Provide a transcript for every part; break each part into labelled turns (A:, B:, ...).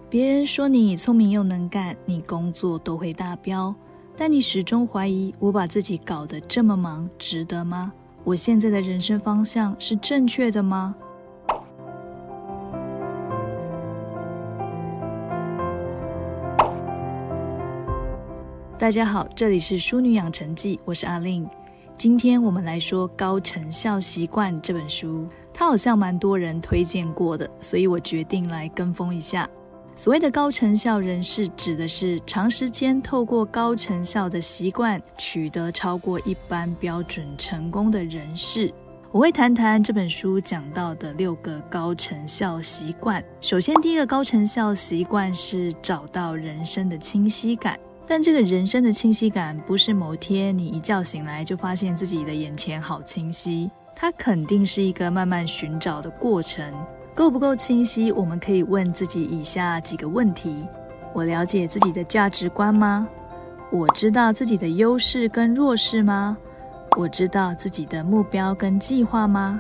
A: 别人说你聪明又能干，你工作都会达标，但你始终怀疑，我把自己搞得这么忙，值得吗？我现在的人生方向是正确的吗？大家好，这里是淑女养成记，我是阿令。今天我们来说《高成效习惯》这本书，它好像蛮多人推荐过的，所以我决定来跟风一下。所谓的高成效人士，指的是长时间透过高成效的习惯取得超过一般标准成功的人士。我会谈谈这本书讲到的6个高成效习惯。首先，第一个高成效习惯是找到人生的清晰感。但这个人生的清晰感不是某天你一觉醒来就发现自己的眼前好清晰，它肯定是一个慢慢寻找的过程。够不够清晰，我们可以问自己以下几个问题：我了解自己的价值观吗？我知道自己的优势跟弱势吗？我知道自己的目标跟计划吗？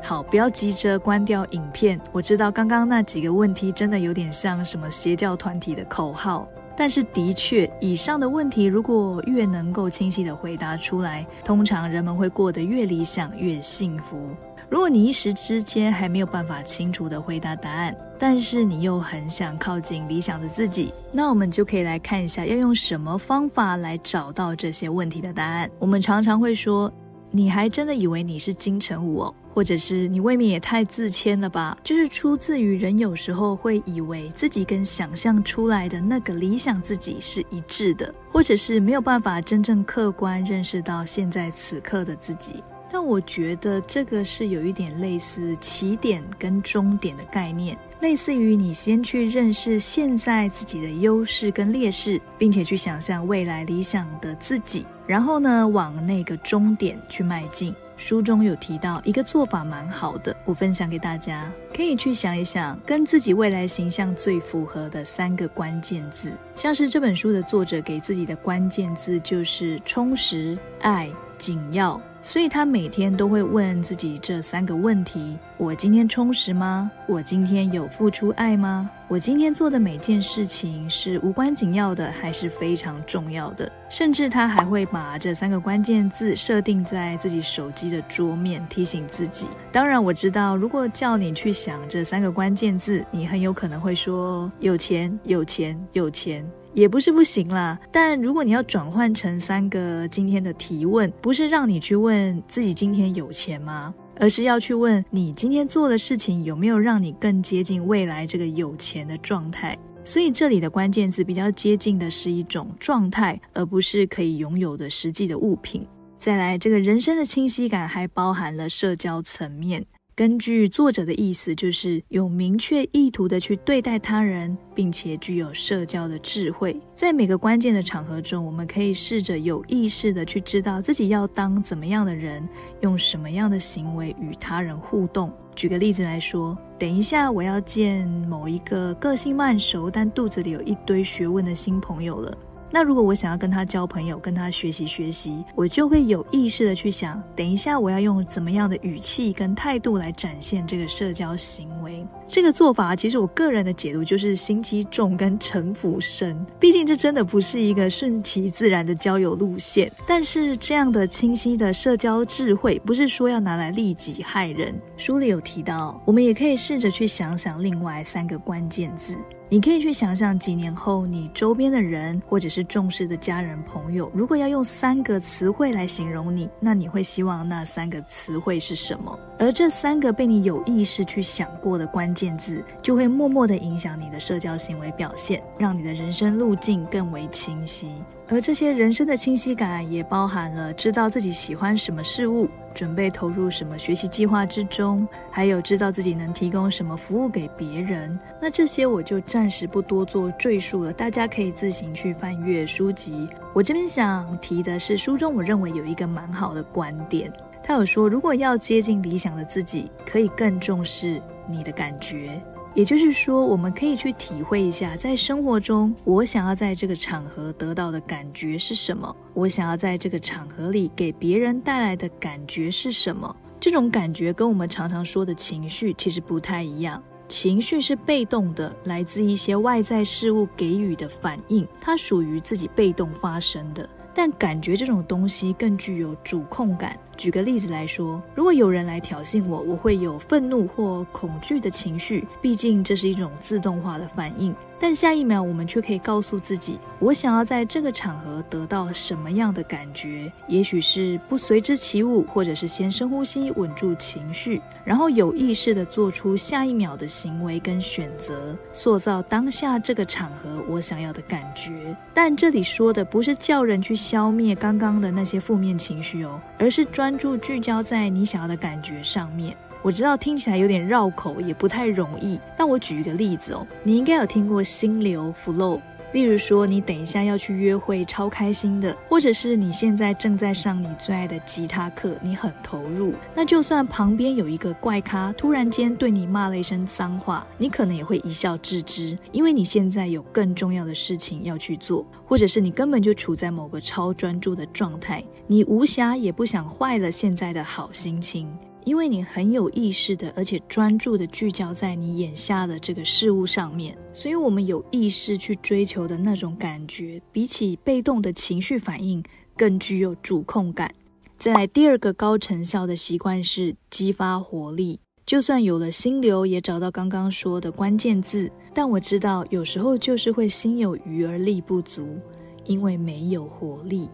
A: 好，不要急着关掉影片。我知道刚刚那几个问题真的有点像什么邪教团体的口号，但是的确，以上的问题如果越能够清晰地回答出来，通常人们会过得越理想越幸福。如果你一时之间还没有办法清楚地回答答案，但是你又很想靠近理想的自己，那我们就可以来看一下要用什么方法来找到这些问题的答案。我们常常会说，你还真的以为你是金城武哦，或者是你未免也太自谦了吧，就是出自于人有时候会以为自己跟想象出来的那个理想自己是一致的，或者是没有办法真正客观认识到现在此刻的自己。但我觉得这个是有一点类似起点跟终点的概念，类似于你先去认识现在自己的优势跟劣势，并且去想象未来理想的自己，然后呢往那个终点去迈进。书中有提到一个做法蛮好的，我分享给大家，可以去想一想跟自己未来形象最符合的3个关键字。像是这本书的作者给自己的关键字就是充实、爱、紧要，所以他每天都会问自己这3个问题：我今天充实吗？我今天有付出爱吗？我今天做的每件事情是无关紧要的还是非常重要的？甚至他还会把这3个关键字设定在自己手机的桌面，提醒自己。当然我知道，如果叫你去想这3个关键字，你很有可能会说有钱有钱有钱，也不是不行啦。但如果你要转换成3个今天的提问，不是让你去问自己今天有钱吗？而是要去问你今天做的事情有没有让你更接近未来这个有钱的状态。所以这里的关键字比较接近的是一种状态，而不是可以拥有的实际的物品。再来，这个人生的清晰感还包含了社交层面。根据作者的意思，就是有明确意图的去对待他人，并且具有社交的智慧。在每个关键的场合中，我们可以试着有意识的去知道自己要当怎么样的人，用什么样的行为与他人互动。举个例子来说，等一下我要见某一个个性慢熟但肚子里有一堆学问的新朋友了，那如果我想要跟他交朋友，跟他学习，我就会有意识的去想，等一下我要用怎么样的语气跟态度来展现这个社交行为。这个做法其实我个人的解读就是心机重跟城府深，毕竟这真的不是一个顺其自然的交友路线。但是这样的清晰的社交智慧不是说要拿来利己害人。书里有提到，我们也可以试着去想想另外3个关键字。你可以去想想几年后你周边的人或者是重视的家人朋友，如果要用3个词汇来形容你，那你会希望那3个词汇是什么？而这3个被你有意识去想过的关键字，就会默默地影响你的社交行为表现，让你的人生路径更为清晰。而这些人生的清晰感也包含了知道自己喜欢什么事物，准备投入什么学习计划之中，还有知道自己能提供什么服务给别人。那这些我就暂时不多做赘述了，大家可以自行去翻阅书籍。我这边想提的是，书中我认为有一个蛮好的观点，他有说，如果要接近理想的自己，可以更重视你的感觉。也就是说，我们可以去体会一下，在生活中我想要在这个场合得到的感觉是什么，我想要在这个场合里给别人带来的感觉是什么。这种感觉跟我们常常说的情绪其实不太一样。情绪是被动的，来自一些外在事物给予的反应，它属于自己被动发生的。但感觉这种东西更具有主控感。举个例子来说，如果有人来挑衅我，我会有愤怒或恐惧的情绪，毕竟这是一种自动化的反应。但下一秒我们却可以告诉自己，我想要在这个场合得到什么样的感觉，也许是不随之起舞，或者是先深呼吸稳住情绪，然后有意识地做出下一秒的行为跟选择，塑造当下这个场合我想要的感觉。但这里说的不是叫人去消灭刚刚的那些负面情绪哦，而是专注聚焦在你想要的感觉上面。我知道听起来有点绕口，也不太容易，但我举一个例子哦，你应该有听过心流 flow， 例如说你等一下要去约会超开心的，或者是你现在正在上你最爱的吉他课，你很投入，那就算旁边有一个怪咖突然间对你骂了一声脏话，你可能也会一笑置之，因为你现在有更重要的事情要去做，或者是你根本就处在某个超专注的状态，你无暇也不想坏了现在的好心情，因为你很有意识的而且专注的聚焦在你眼下的这个事物上面，所以我们有意识去追求的那种感觉，比起被动的情绪反应更具有主控感。再来第二个高成效的习惯是激发活力。就算有了心流，也找到刚刚说的关键字，但我知道有时候就是会心有余而力不足，因为没有活力。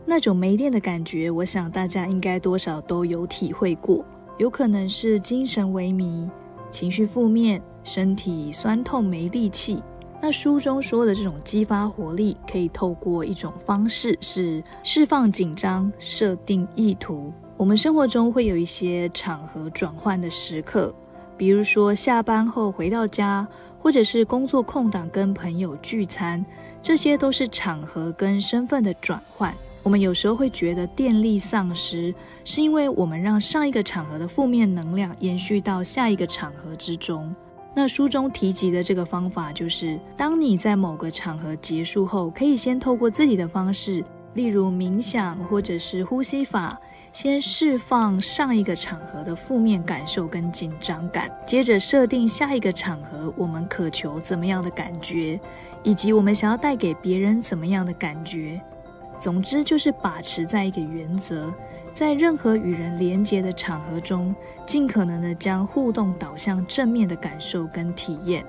A: 那种没电的感觉，我想大家应该多少都有体会过，有可能是精神萎靡、情绪负面、身体酸痛没力气。那书中说的这种激发活力，可以透过一种方式是释放紧张、设定意图。我们生活中会有一些场合转换的时刻，比如说下班后回到家，或者是工作空档跟朋友聚餐，这些都是场合跟身份的转换。我们有时候会觉得电力丧失，是因为我们让上一个场合的负面能量延续到下一个场合之中。那书中提及的这个方法就是，当你在某个场合结束后，可以先透过自己的方式，例如冥想或者是呼吸法，先释放上一个场合的负面感受跟紧张感，接着设定下一个场合我们渴求怎么样的感觉，以及我们想要带给别人怎么样的感觉。总之就是把持在一个原则，在任何与人连结的场合中，尽可能的将互动导向正面的感受跟体验。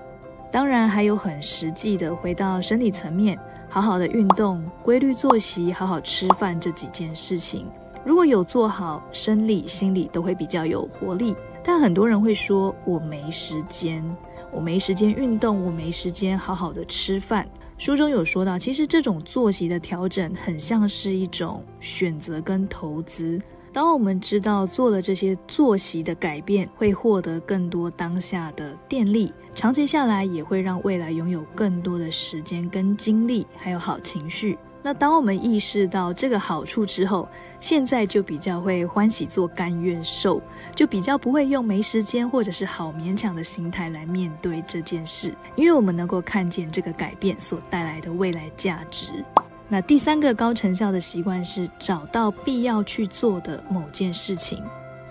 A: 当然还有很实际的，回到身体层面，好好的运动、规律作息、好好吃饭这几件事情，如果有做好，生理心理都会比较有活力。但很多人会说，我没时间运动，我没时间好好的吃饭。书中有说到，其实这种作息的调整很像是一种选择跟投资。当我们知道做了这些作息的改变，会获得更多当下的电力，长期下来也会让未来拥有更多的时间跟精力，还有好情绪。那当我们意识到这个好处之后，现在就比较会欢喜做甘愿受，就比较不会用没时间或者是好勉强的心态来面对这件事，因为我们能够看见这个改变所带来的未来价值。那第三个高成效的习惯是找到必要去做的某件事情。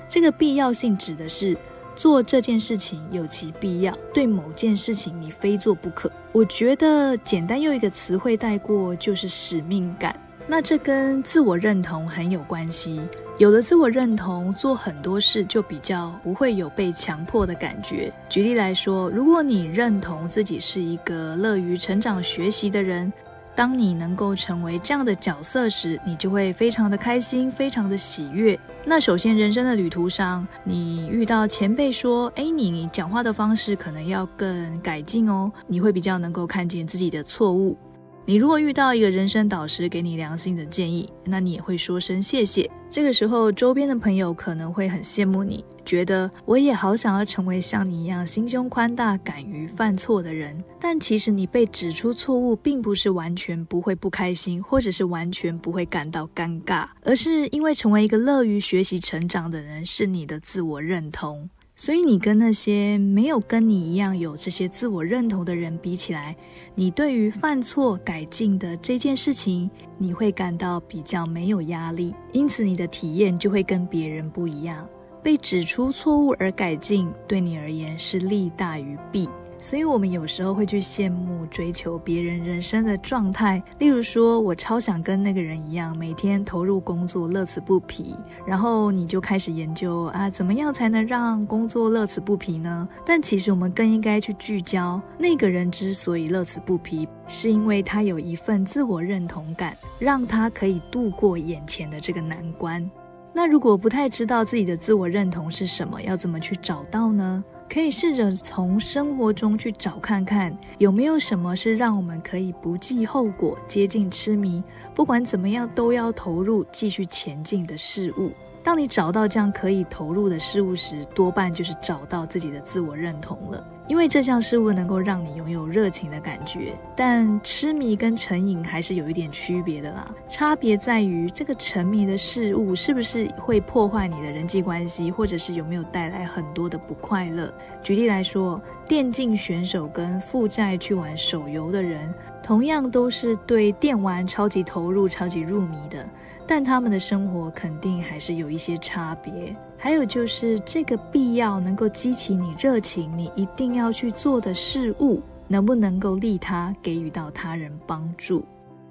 A: 这个必要性指的是做这件事情有其必要，对某件事情你非做不可。我觉得简单用一个词汇带过，就是使命感。那这跟自我认同很有关系，有了自我认同，做很多事就比较不会有被强迫的感觉。举例来说，如果你认同自己是一个乐于成长学习的人，当你能够成为这样的角色时，你就会非常的开心，非常的喜悦。那首先人生的旅途上，你遇到前辈说你讲话的方式可能要更改进哦，你会比较能够看见自己的错误。你如果遇到一个人生导师给你良心的建议，那你也会说声谢谢。这个时候周边的朋友可能会很羡慕你，觉得我也好想要成为像你一样心胸宽大、敢于犯错的人。但其实你被指出错误，并不是完全不会不开心，或者是完全不会感到尴尬，而是因为成为一个乐于学习成长的人是你的自我认同。所以你跟那些没有跟你一样有这些自我认同的人比起来，你对于犯错改进的这件事情，你会感到比较没有压力，因此你的体验就会跟别人不一样。被指出错误而改进，对你而言是利大于弊。所以我们有时候会去羡慕追求别人人生的状态，例如说我超想跟那个人一样，每天投入工作乐此不疲，然后你就开始研究怎么样才能让工作乐此不疲呢？但其实我们更应该去聚焦，那个人之所以乐此不疲，是因为他有一份自我认同感，让他可以度过眼前的这个难关。那如果不太知道自己的自我认同是什么，要怎么去找到呢？可以试着从生活中去找看看，有没有什么是让我们可以不计后果，接近痴迷，不管怎么样都要投入继续前进的事物。当你找到这样可以投入的事物时，多半就是找到自己的自我认同了。因为这项事物能够让你拥有热情的感觉，但痴迷跟成瘾还是有一点区别的啦。差别在于这个沉迷的事物是不是会破坏你的人际关系，或者是有没有带来很多的不快乐。举例来说，电竞选手跟负债去玩手游的人，同样都是对电玩超级投入、超级入迷的，但他们的生活肯定还是有一些差别。还有就是这个必要能够激起你热情，你一定要去做的事物，能不能够利他，给予到他人帮助。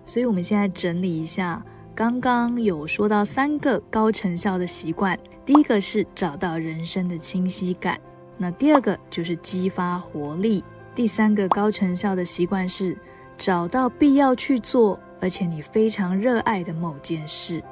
A: 所以我们现在整理一下，刚刚有说到3个高成效的习惯，第一个是找到人生的清晰感，那第2个就是激发活力，第3个高成效的习惯是找到必要去做，而且你非常热爱的某件事。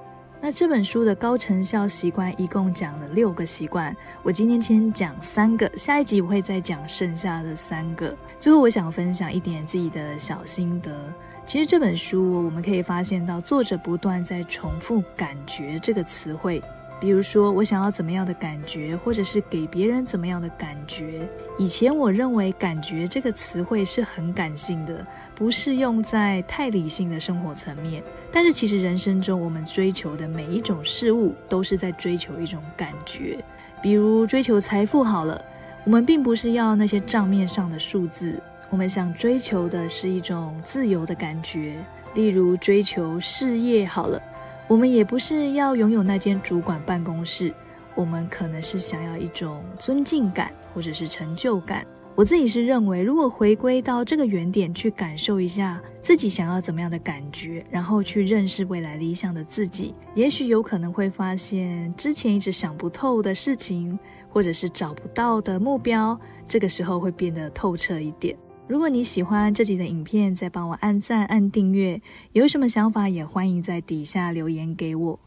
A: 那这本书的高成效习惯一共讲了6个习惯，我今天先讲3个，下一集我会再讲剩下的3个。最后我想分享一点自己的小心得。其实这本书我们可以发现到，作者不断在重复感觉这个词汇，比如说我想要怎么样的感觉，或者是给别人怎么样的感觉。以前我认为感觉这个词汇是很感性的，不适用在太理性的生活层面，但是其实人生中我们追求的每一种事物都是在追求一种感觉。比如追求财富好了，我们并不是要那些账面上的数字，我们想追求的是一种自由的感觉。例如追求事业好了，我们也不是要拥有那间主管办公室，我们可能是想要一种尊敬感或者是成就感。我自己是认为，如果回归到这个原点去感受一下自己想要怎么样的感觉，然后去认识未来理想的自己，也许有可能会发现之前一直想不透的事情，或者是找不到的目标，这个时候会变得透彻一点。如果你喜欢这集的影片，再帮我按赞按订阅，有什么想法也欢迎在底下留言给我。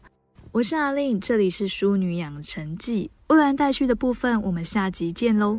A: 我是阿令，这里是淑女养成记，未完待续的部分我们下集见咯。